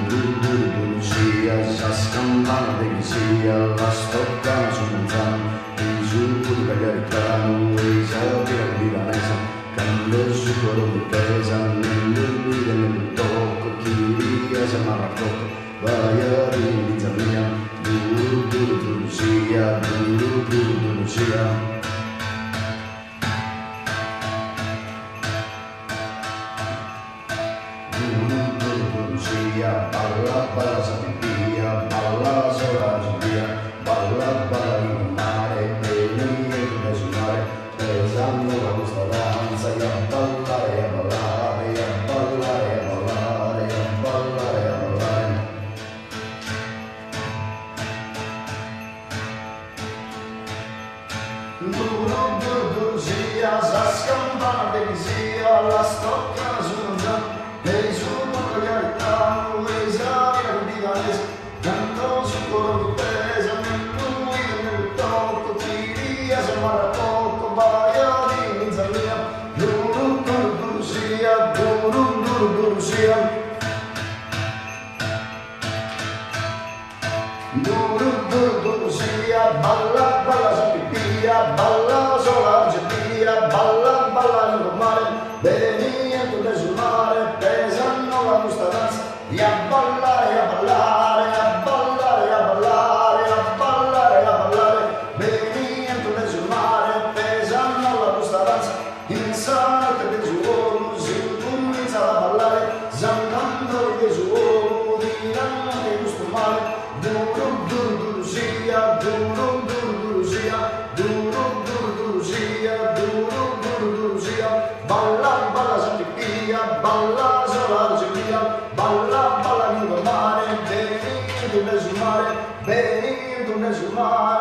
Sia scampana de sia la stoccana su manzano in su cagliaritano e sapere milanese cambio su quello di pesa nel tocco chi si amarra tocco vai a rinizia mia sia sia balla balla sapipia balla sola giudia balla balla in mare bene e sul mare pesando la nostra danza e a ballare e a ballare e a ballare e a ballare e a ballare e a ballare sia sa scampana de sia la stocca su mangiano e su cagliaritano e sapere milanese canto su quello di pesa nel tocco chi si amarra tocco vai a rinizia mia sia sia balla balla sapipia balla sola argentina balla balla in mare benito sul mare pesano la nostra danza e a ballare e a ballare e a ballare e a ballare e a ballare e a ballare benito sul mare pesano la nostra danza in salute del suolo si comincia a ballare zangando del suolo di nanno che gusto male sia balla balla sapipia balla sola argentina balla balla in mare benito sul mare benito sul mare